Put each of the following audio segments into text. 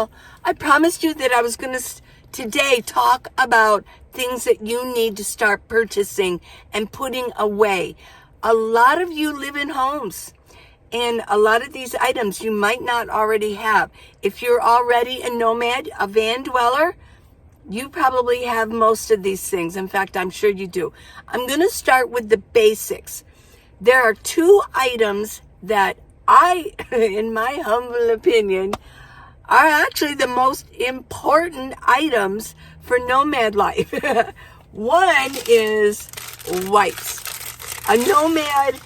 Well, I promised you that I was going to today talk about things that you need to start purchasing and putting away. A lot of you live in homes, and a lot of these items you might not already have. If you're already a nomad, a van dweller, you probably have most of these things. In fact, I'm sure you do. I'm going to start with the basics. There are two items that I, in my humble opinion, are actually the most important items for nomad life. One is wipes. A nomad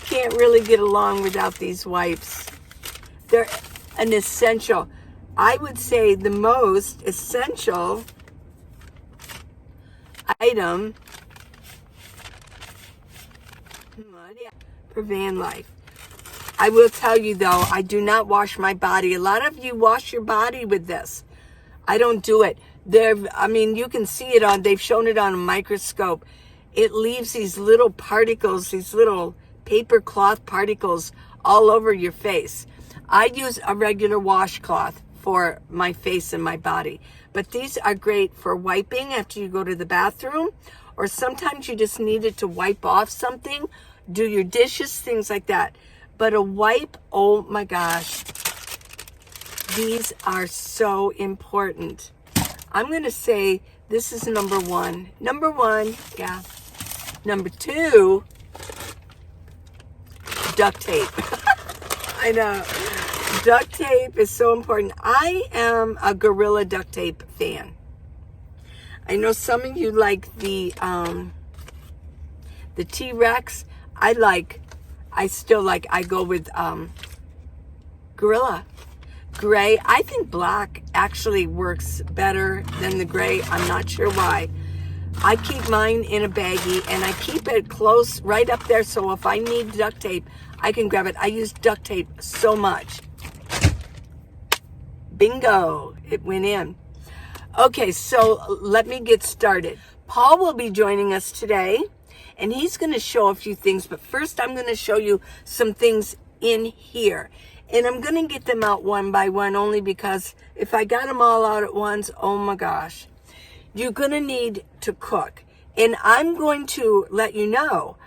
can't really get along without these wipes. They're an essential. I would say the most essential item for van life. I will tell you though, I do not wash my body. A lot of you wash your body with this. I don't do it. You can see it on, they've shown it on a microscope. It leaves these little particles, these little paper cloth particles all over your face. I use a regular washcloth for my face and my body. But these are great for wiping after you go to the bathroom, or sometimes you just need it to wipe off something, do your dishes, things like that. But a wipe, oh my gosh, these are so important. I'm going to say this is number one. Number one, yeah. Number two, duct tape. I know. Duct tape is so important. I am a Gorilla duct tape fan. I know some of you like the T-Rex. I go with Gorilla. Gray. I think black actually works better than the gray. I'm not sure why. I keep mine in a baggie and I keep it close right up there, so if I need duct tape, I can grab it. I use duct tape so much. Bingo, it went in. Okay, so let me get started. Paul will be joining us today, and he's going to show a few things, but first I'm going to show you some things in here. And I'm going to get them out one by one, only because if I got them all out at once, oh my gosh. You're going to need to cook. And I'm going to let you know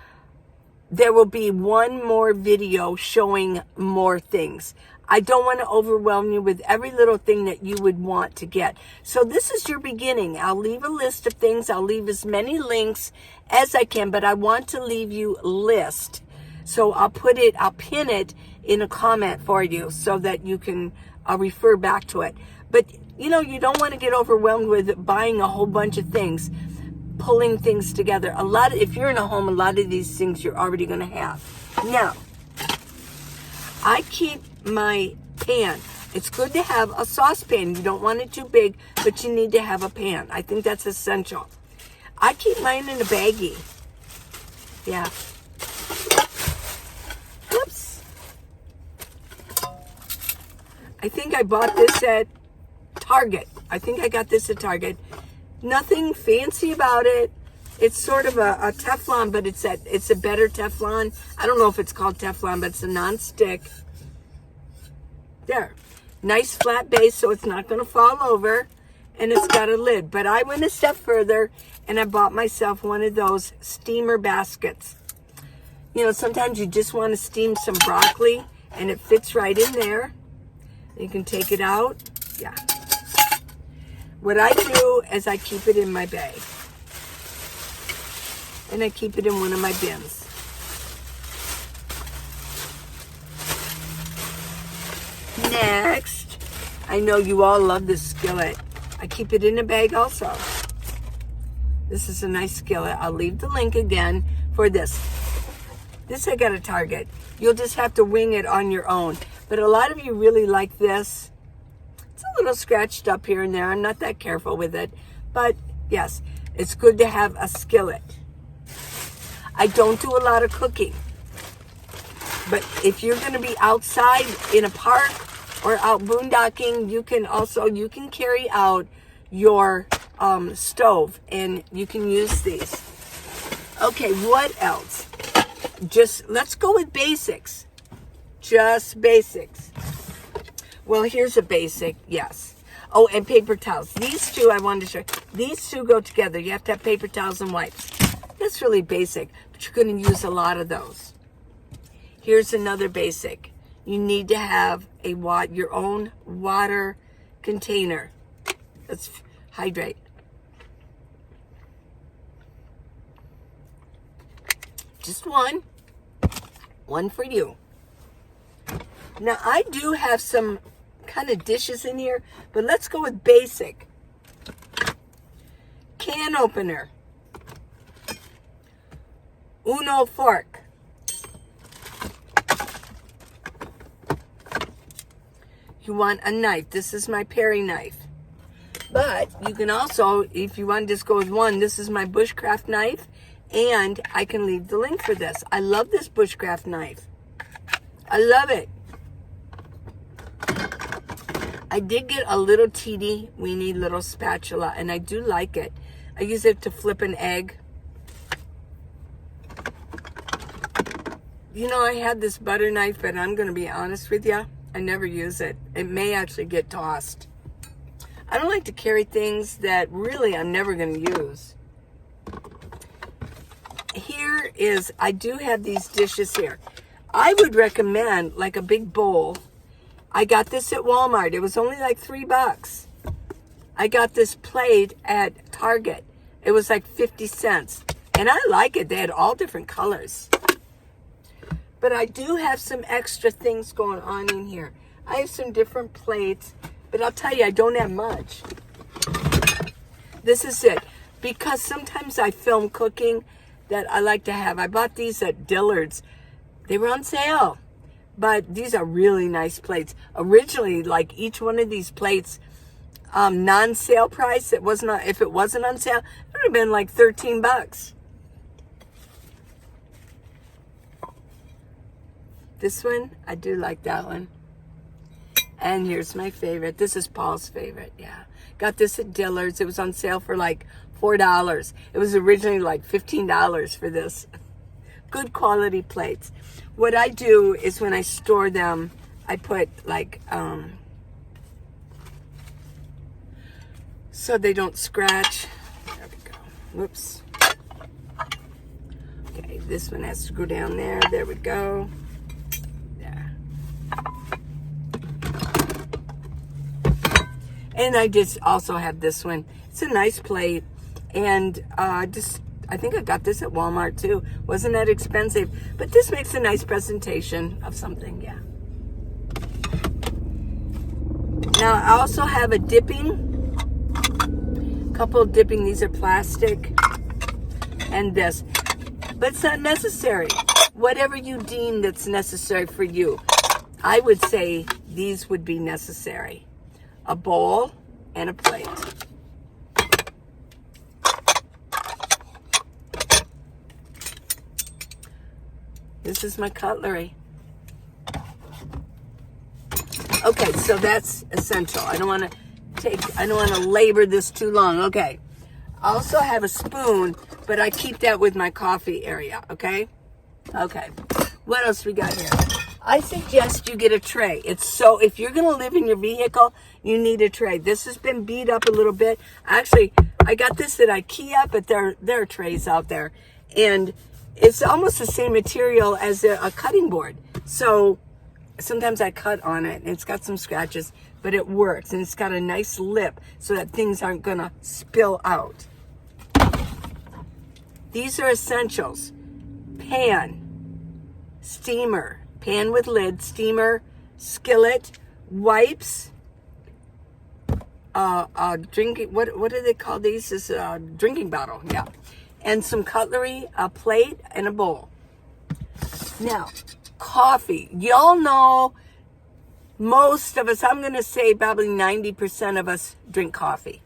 there will be one more video showing more things. I don't want to overwhelm you with every little thing that you would want to get. So this is your beginning. I'll leave a list of things. I'll leave as many links as I can, but I want to leave you a list. So I'll pin it in a comment for you so that you can refer back to it. But you don't want to get overwhelmed with buying a whole bunch of things, pulling things together. If you're in a home, a lot of these things you're already going to have. Now, I keep my pan. It's good to have a saucepan. You don't want it too big, but you need to have a pan. I think that's essential. I keep mine in a baggie. Yeah. Oops. I think I bought this at Target. I think I got this at Target. Nothing fancy about it. It's sort of a Teflon, but it's a better Teflon. I don't know if it's called Teflon, but it's a non-stick. There. Nice flat base, so it's not going to fall over. And it's got a lid. But I went a step further, and I bought myself one of those steamer baskets. Sometimes you just want to steam some broccoli, and it fits right in there. You can take it out. Yeah. What I do is I keep it in my bag. And I keep it in one of my bins. Next, I know you all love this skillet. I keep it in a bag also. This is a nice skillet. I'll leave the link again for this. This I got at Target. You'll just have to wing it on your own. But a lot of you really like this. It's a little scratched up here and there. I'm not that careful with it. But yes, it's good to have a skillet. I don't do a lot of cooking. But if you're going to be outside in a park or out boondocking, you can carry out your stove and you can use these. Okay, what else? Let's go with basics. Just basics. Well, here's a basic, yes. Oh, and paper towels. These two I wanted to show you. These two go together. You have to have paper towels and wipes. That's really basic, but you're going to use a lot of those. Here's another basic. You need to have your own water container. Let's hydrate. Just one. One for you. Now, I do have some kind of dishes in here, but let's go with basic. Can opener. Uno fork. You want a knife. This is my Perry knife. But you can also, if you want to just go with one, this is my bushcraft knife. And I can leave the link for this. I love this bushcraft knife. I love it. I did get a little teeny weeny little spatula, and I do like it. I use it to flip an egg. You know, I had this butter knife, but I'm going to be honest with you. I never use it. It may actually get tossed. I don't like to carry things that really I'm never going to use. Here is, I do have these dishes here. I would recommend like a big bowl. I got this at Walmart. It was only like $3. I got this plate at Target. It was like 50 cents. And I like it. They had all different colors. But I do have some extra things going on in here. I have some different plates, but I'll tell you, I don't have much. This is it. Because sometimes I film cooking that I like to have. I bought these at Dillard's. They were on sale. But these are really nice plates. Originally, like each one of these plates, non-sale price, if it wasn't on sale, it would have been like $13. This one, I do like that one. And here's my favorite. This is Paul's favorite, yeah. Got this at Dillard's. It was on sale for like $4. It was originally like $15 for this. Good quality plates. What I do is when I store them, I put like, so they don't scratch. There we go. Whoops. Okay, this one has to go down there. There we go. There. And I just also have this one. It's a nice plate. And I think I got this at Walmart too. Wasn't that expensive. But this makes a nice presentation of something, yeah. Now, I also have a couple of dipping. These are plastic. And this. But it's not necessary. Whatever you deem that's necessary for you. I would say these would be necessary. A bowl and a plate. This is my cutlery. Okay, so that's essential. I don't want to labor this too long. Okay. I also have a spoon, but I keep that with my coffee area, okay? Okay. What else we got here? I suggest you get a tray. If you're going to live in your vehicle, you need a tray. This has been beat up a little bit. Actually, I got this at IKEA, but there are trays out there. And it's almost the same material as a cutting board. So sometimes I cut on it and it's got some scratches, but it works. And it's got a nice lip so that things aren't going to spill out. These are essentials. Pan, steamer, pan with lid, steamer, skillet, wipes, drinking, what do they call these? This is a drinking bottle, yeah. And some cutlery, a plate, and a bowl. Now, coffee. Y'all know most of us, I'm going to say probably 90% of us drink coffee.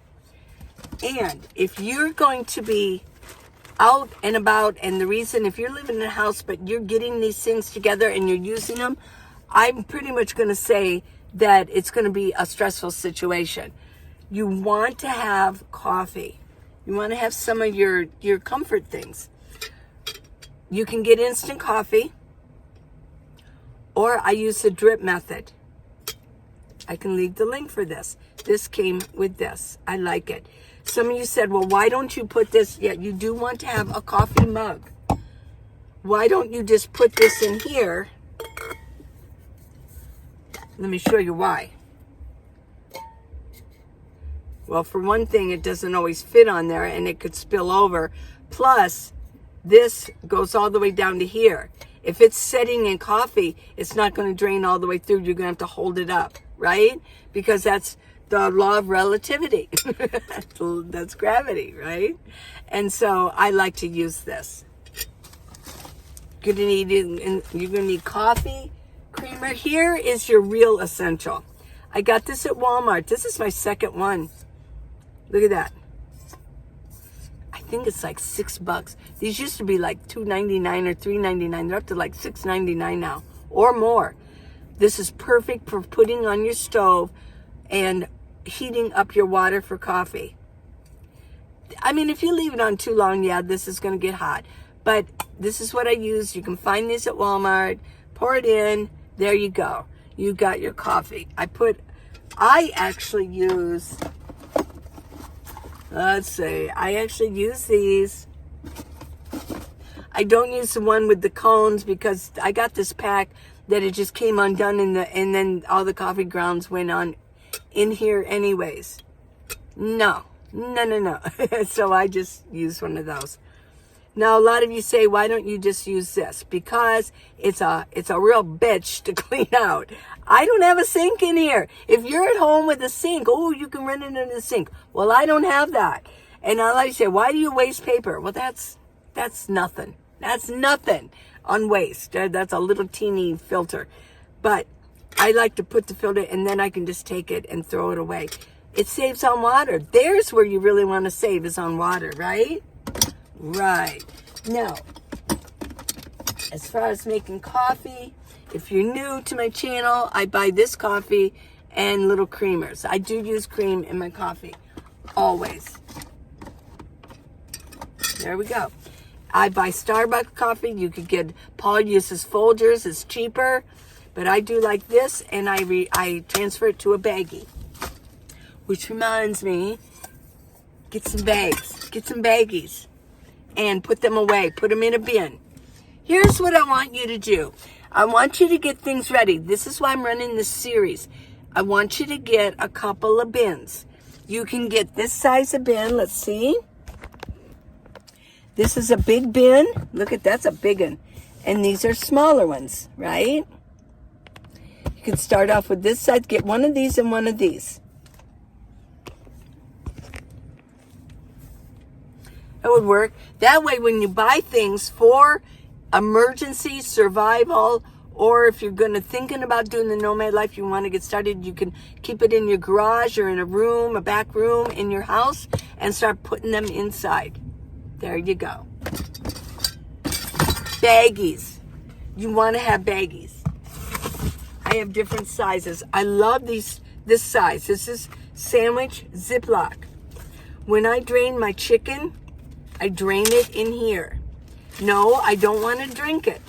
And if you're going to be out and about, and the reason, if you're living in a house, but you're getting these things together and you're using them, I'm pretty much going to say that it's going to be a stressful situation. You want to have coffee. You want to have some of your comfort things. You can get instant coffee, or I use the drip method. I can leave the link for this. This came with this. I like it. Some of you said, well, why don't you put this? Yeah, you do want to have a coffee mug. Why don't you just put this in here? Let me show you why. Well, for one thing, it doesn't always fit on there and it could spill over. Plus, this goes all the way down to here. If it's setting in coffee, it's not going to drain all the way through. You're going to have to hold it up, right? Because that's the law of relativity. That's gravity, right? And so I like to use this. You're going to need coffee creamer. Here is your real essential. I got this at Walmart. This is my second one. Look at that. I think it's like $6. These used to be like $2.99 or $3.99. They're up to like $6.99 now or more. This is perfect for putting on your stove and heating up your water for coffee. I mean, if you leave it on too long, yeah, this is going to get hot. But this is what I use. You can find these at Walmart. Pour it in. There you go. You got your coffee. I actually use... Let's see. I actually use these. I don't use the one with the cones because I got this pack that it just came undone and then all the coffee grounds went on in here anyways. No. So I just use one of those. Now, a lot of you say, why don't you just use this? Because it's a real bitch to clean out. I don't have a sink in here. If you're at home with a sink, oh, you can run it into the sink. Well, I don't have that. And I like to say, why do you waste paper? Well, that's nothing. That's nothing on waste. That's a little teeny filter. But I like to put the filter, and then I can just take it and throw it away. It saves on water. There's where you really want to save, is on water, right? Right. Now, as far as making coffee, if you're new to my channel, I buy this coffee and little creamers. I do use cream in my coffee. Always. There we go. I buy Starbucks coffee. You could get, Paul uses Folgers. It's cheaper. But I do like this, and I transfer it to a baggie. Which reminds me, get some bags. Get some baggies. And put them away. Put them in a bin. Here's what I want you to do. I want you to get things ready. This is why I'm running this series. I want you to get a couple of bins. You can get this size of bin. Let's see. This is a big bin. Look at that's a big one. And these are smaller ones, right? You can start off with this size. Get one of these and one of these. That would work. That way when you buy things for emergency, survival, or if you're thinking about doing the nomad life, you want to get started, you can keep it in your garage or in a room, a back room in your house, and start putting them inside. There you go. Baggies. You want to have baggies. I have different sizes. I love this size. This is sandwich Ziploc. When I drain my chicken, I drain it in here. No, I don't want to drink it.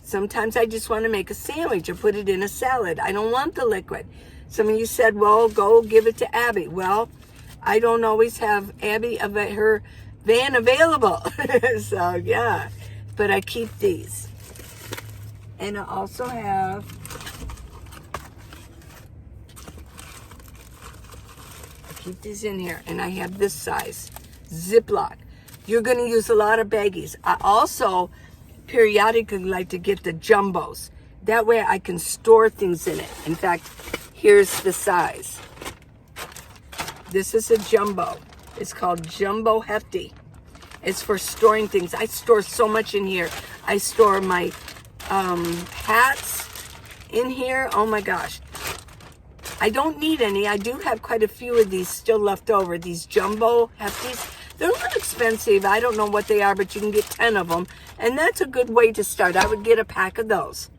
Sometimes I just want to make a sandwich or put it in a salad. I don't want the liquid. Some of you said, well, go give it to Abby. Well, I don't always have Abby her van available. So, yeah. But I keep these. And I also have keep these in here. And I have this size. Ziploc. You're going to use a lot of baggies. I also periodically like to get the jumbos. That way I can store things in it. In fact, here's the size. This is a jumbo. It's called Jumbo Hefty. It's for storing things. I store so much in here. I store my hats in here. Oh my gosh. I don't need any. I do have quite a few of these still left over. These Jumbo Hefties. They're a little expensive. I don't know what they are, but you can get 10 of them. And that's a good way to start. I would get a pack of those.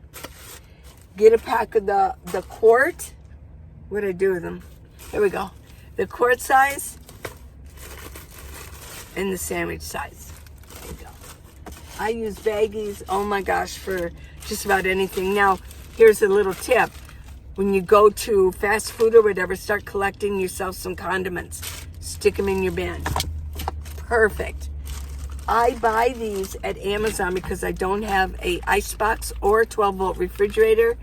Get a pack of the quart. What did I do with them? There we go. The quart size and the sandwich size. There you go. I use baggies, oh my gosh, for just about anything. Now, here's a little tip. when you go to fast food or whatever, start collecting yourself some condiments. Stick them in your bin. Perfect. I buy these at Amazon because I don't have a icebox or a 12-volt refrigerator,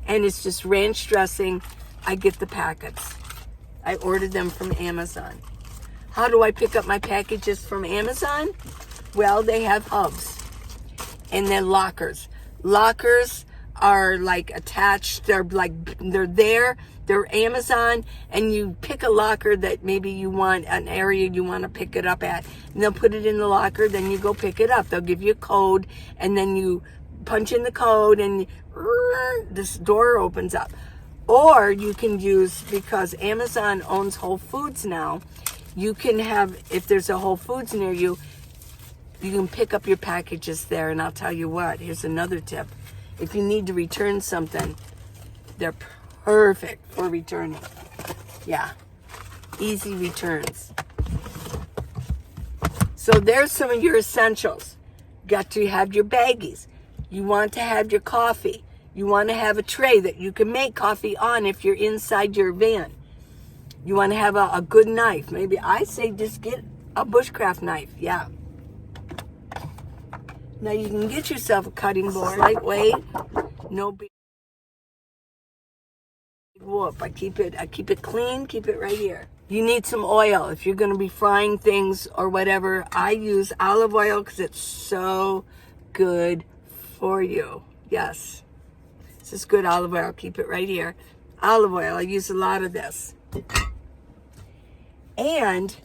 and it's just ranch dressing. I get the packets. I ordered them from Amazon. How do I pick up my packages from Amazon? Well, they have hubs and then lockers. Lockers are like attached. They're there. They're Amazon, and you pick a locker that maybe you want, an area you want to pick it up at, and they'll put it in the locker. Then you go pick it up. They'll give you a code, and then you punch in the code, and this door opens up. Or you can use, because Amazon owns Whole Foods now, you can have, if there's a Whole Foods near you, you can pick up your packages there. And I'll tell you what, here's another tip. If you need to return something, they're perfect for returning. Yeah, easy returns. So there's some of your essentials. Got to have your baggies. You want to have your coffee. You want to have a tray that you can make coffee on if you're inside your van. You want to have a good knife. Maybe I say just get a bushcraft knife. Yeah. Now you can get yourself a cutting board. Lightweight. No big whoop. I keep it clean. Keep it right here. You need some oil if you're going to be frying things or whatever. I use olive oil because it's so good for you. Yes. This is good olive oil. Keep it right here. Olive oil. I use a lot of this. And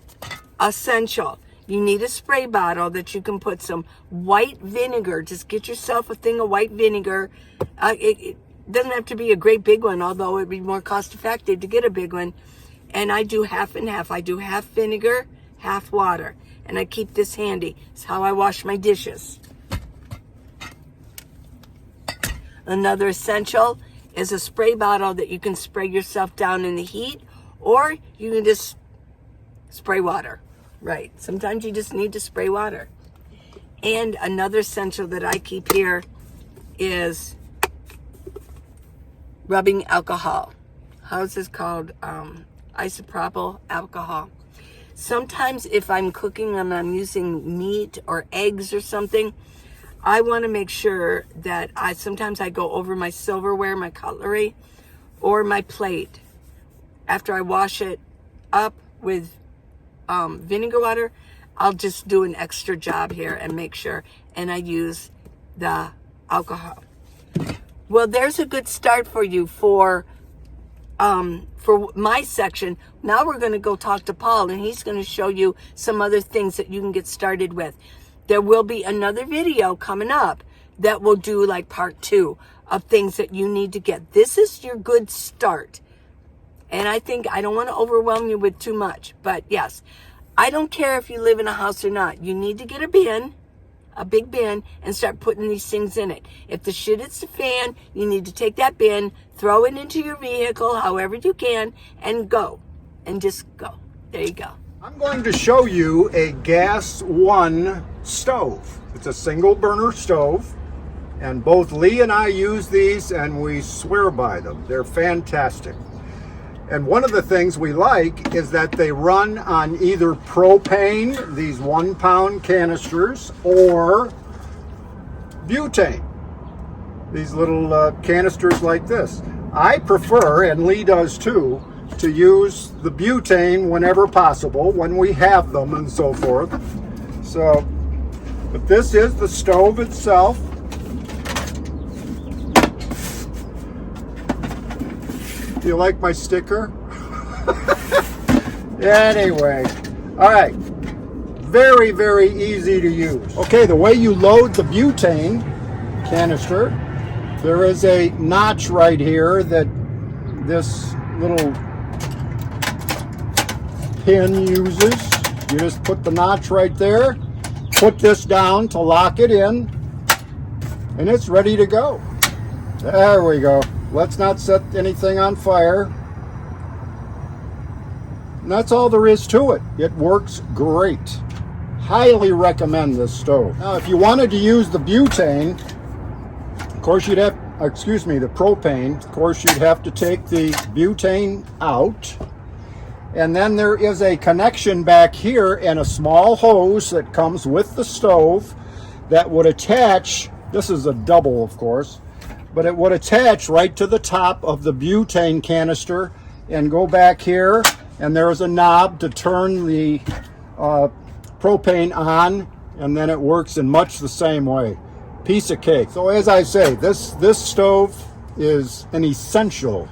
essential. You need a spray bottle that you can put some white vinegar. Just get yourself a thing of white vinegar. It doesn't have to be a great big one, although it'd be more cost effective to get a big one. And I do half and half. I do half vinegar, half water. And I keep this handy. It's how I wash my dishes. Another essential is a spray bottle that you can spray yourself down in the heat, or you can just spray water. Right. Sometimes you just need to spray water. And another essential that I keep here is rubbing alcohol. How's this called? Isopropyl alcohol. Sometimes if I'm cooking and I'm using meat or eggs or something, I want to make sure that sometimes I go over my silverware, my cutlery, or my plate. After I wash it up with vinegar water, I'll just do an extra job here and make sure, and I use the alcohol. Well, there's a good start for you for my section. Now we're going to go talk to Paul, and he's going to show you some other things that you can get started with. There will be another video coming up that will do like part 2 of things that you need to get. This is your good start. And I don't want to overwhelm you with too much. But yes, I don't care if you live in a house or not. You need to get a bin, a big bin, and start putting these things in it. If the shit hits the fan, you need to take that bin, throw it into your vehicle, however you can, and go. And just go. There you go. I'm going to show you a gas 1 stove. It's a single burner stove, and both Lee and I use these, and we swear by them. They're fantastic. And one of the things we like is that they run on either propane, these 1-pound canisters, or butane, these little canisters like this. I prefer, and Lee does too, to use the butane whenever possible, when we have them and so forth. So, but this is the stove itself. Do you like my sticker? Anyway, all right. Very, very easy to use. Okay, the way you load the butane canister, there is a notch right here that this little pin uses. You just put the notch right there, put this down to lock it in, and it's ready to go. There we go. Let's not set anything on fire. And that's all there is to it. It works great. Highly recommend this stove. Now, if you wanted to use the butane, of course you'd have the propane. Of course, you'd have to take the butane out. And then there is a connection back here and a small hose that comes with the stove that would attach, this is a double of course, but it would attach right to the top of the butane canister and go back here, and there's a knob to turn the propane on, and then it works in much the same way. Piece of cake. So as I say, this stove is an essential.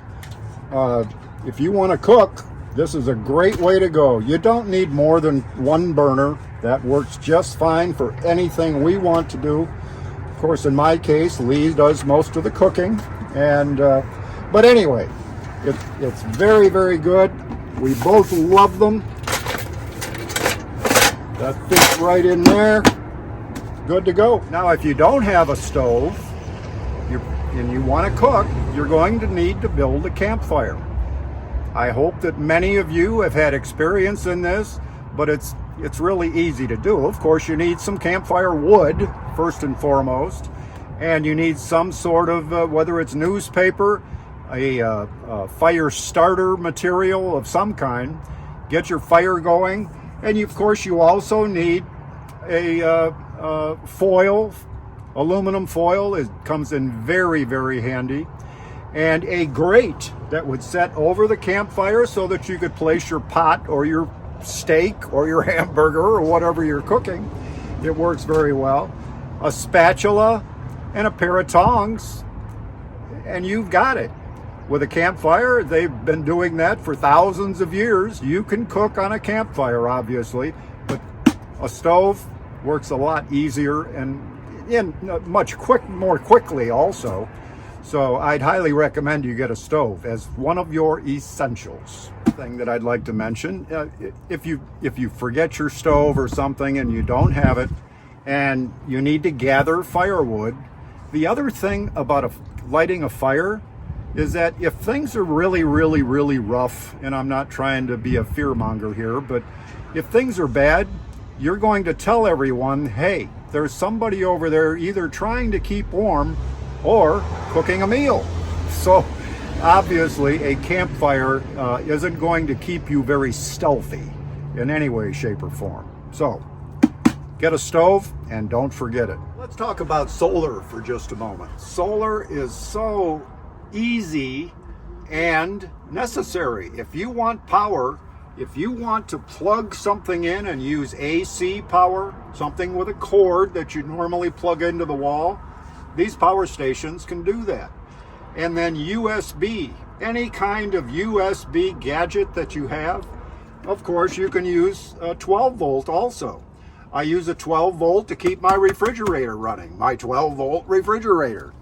If you want to cook, this is a great way to go. You don't need more than one burner. That works just fine for anything we want to do. Of course, in my case, Lee does most of the cooking. And but anyway, it's very, very good. We both love them. That fits right in there. Good to go. Now, if you don't have a stove and you want to cook, you're going to need to build a campfire. I hope that many of you have had experience in this, but it's really easy to do. Of course, you need some campfire wood, first and foremost, and you need some sort of, whether it's newspaper, a fire starter material of some kind, get your fire going. And of course, you also need a foil, aluminum foil. It comes in very, very handy. And a grate that would set over the campfire so that you could place your pot or your steak or your hamburger or whatever you're cooking. It works very well. A spatula and a pair of tongs, and you've got it. With a campfire, they've been doing that for thousands of years. You can cook on a campfire, obviously, but a stove works a lot easier and more quickly also. So I'd highly recommend you get a stove as one of your essentials. Thing that I'd like to mention, if you forget your stove or something and you don't have it and you need to gather firewood, the other thing about lighting a fire is that if things are really, really, really rough, and I'm not trying to be a fearmonger here, but if things are bad, you're going to tell everyone, hey, there's somebody over there either trying to keep warm or cooking a meal. So obviously a campfire isn't going to keep you very stealthy in any way, shape, or form. So get a stove and don't forget it. Let's talk about solar for just a moment. Solar is so easy and necessary. If you want power, if you want to plug something in and use AC power, something with a cord that you normally plug into the wall, these power stations can do that. And then USB, any kind of USB gadget that you have, of course you can use a 12 volt also. I use a 12 volt to keep my refrigerator running, my 12 volt refrigerator.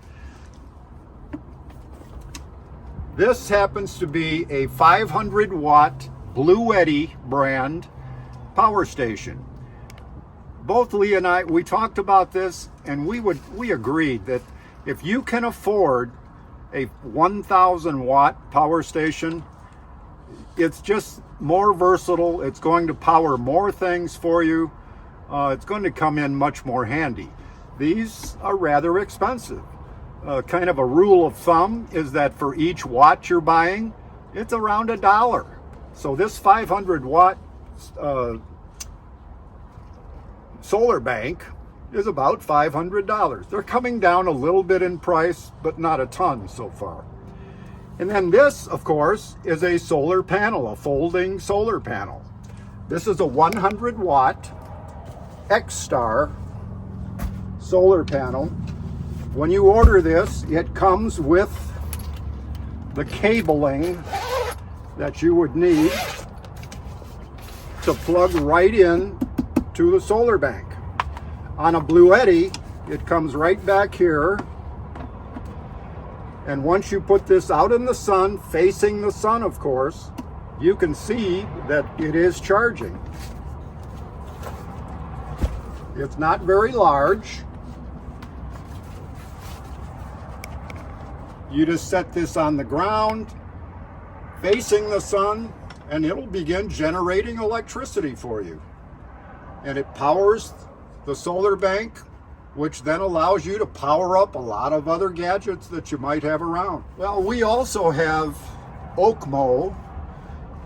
This happens to be a 500 watt Bluetti brand power station. Both Lee and I, we talked about this, and we agreed that if you can afford a 1,000 watt power station, it's just more versatile. It's going to power more things for you. It's going to come in much more handy. These are rather expensive. Kind of a rule of thumb is that for each watt you're buying, it's around $1. So this 500 watt solar bank is about $500. They're coming down a little bit in price, but not a ton so far. And then this, of course, is a solar panel, a folding solar panel. This is a 100 watt X-Star solar panel. When you order this, it comes with the cabling that you would need to plug right in to the solar bank. On a Bluetti, it comes right back here. And once you put this out in the sun, facing the sun, of course, you can see that it is charging. It's not very large. You just set this on the ground, facing the sun, and it'll begin generating electricity for you. And it powers the solar bank which then allows you to power up a lot of other gadgets that you might have around. Well, we also have Okmo.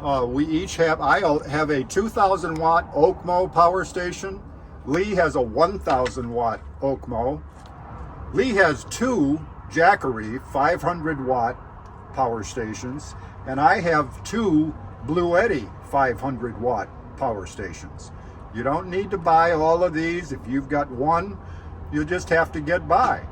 I have a 2,000 watt Okmo power station. Lee has a 1,000 watt Okmo. Lee has two Jackery 500 watt power stations, and I have two Blue Eddy 500 watt power stations. You don't need to buy all of these. If you've got one, you just have to get by.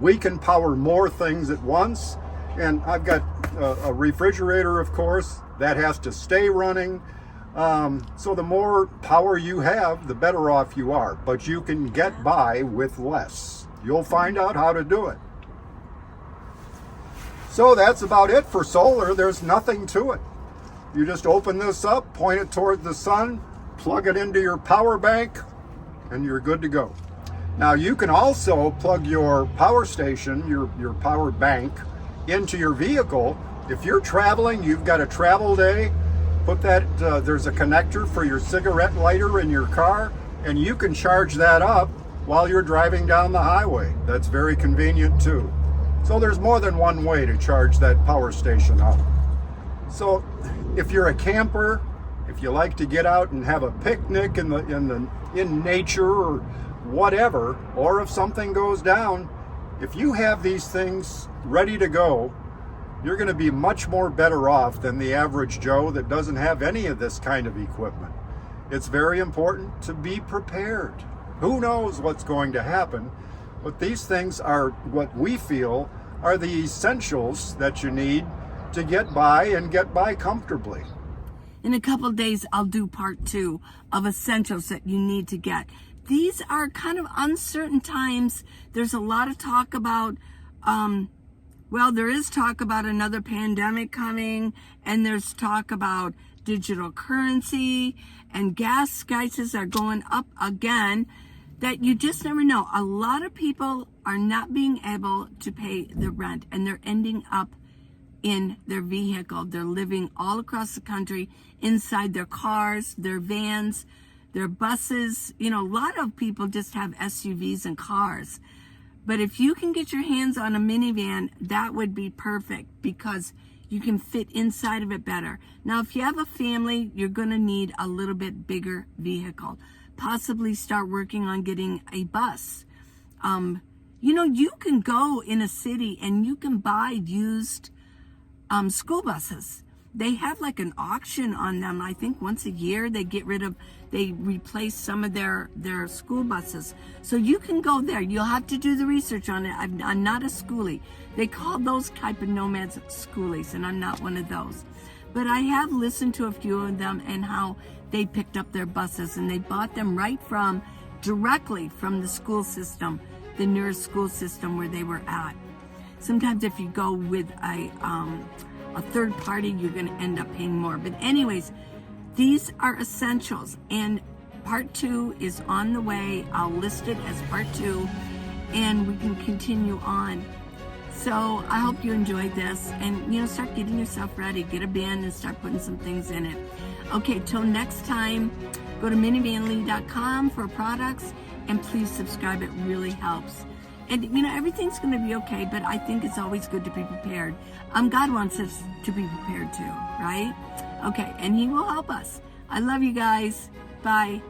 We can power more things at once, and I've got a refrigerator, of course, that has to stay running. So the more power you have, the better off you are, but you can get by with less. You'll find out how to do it. So that's about it for solar. There's nothing to it. You just open this up, point it toward the sun, plug it into your power bank, and you're good to go. Now you can also plug your power station, your power bank, into your vehicle. If you're traveling, you've got a travel day, put that, there's a connector for your cigarette lighter in your car, and you can charge that up while you're driving down the highway. That's very convenient too. So there's more than one way to charge that power station up. So if you're a camper, if you like to get out and have a picnic in nature or whatever, or if something goes down, if you have these things ready to go, you're going to be much more better off than the average Joe that doesn't have any of this kind of equipment. It's very important to be prepared. Who knows what's going to happen? But these things are what we feel are the essentials that you need to get by and get by comfortably. In a couple of days, I'll do part 2 of essentials that you need to get. These are kind of uncertain times. There's a lot of talk about, there is talk about another pandemic coming, and there's talk about digital currency, and gas prices are going up again. That you just never know. A lot of people are not being able to pay the rent, and they're ending up in their vehicle. They're living all across the country inside their cars, their vans, their buses. You know, a lot of people just have SUVs and cars. But if you can get your hands on a minivan, that would be perfect because you can fit inside of it better. Now, if you have a family, you're going to need a little bit bigger vehicle. Possibly start working on getting a bus. You can go in a city and you can buy used school buses. They have like an auction on them. I think once a year they replace some of their school buses. So you can go there. You'll have to do the research on it. I'm not a schoolie. They call those type of nomads schoolies, and I'm not one of those. But I have listened to a few of them and how they picked up their buses, and they bought them directly from the school system, the nearest school system where they were at. Sometimes if you go with a third party, you're going to end up paying more. But anyways, these are essentials, and part 2 is on the way. I'll list it as part 2, and we can continue on. So I hope you enjoyed this, and start getting yourself ready. Get a bin and start putting some things in it. Okay, till next time, go to minivanlee.com for products, and please subscribe. It really helps. And everything's going to be okay, but I think it's always good to be prepared. God wants us to be prepared too, right? Okay, and He will help us. I love you guys. Bye.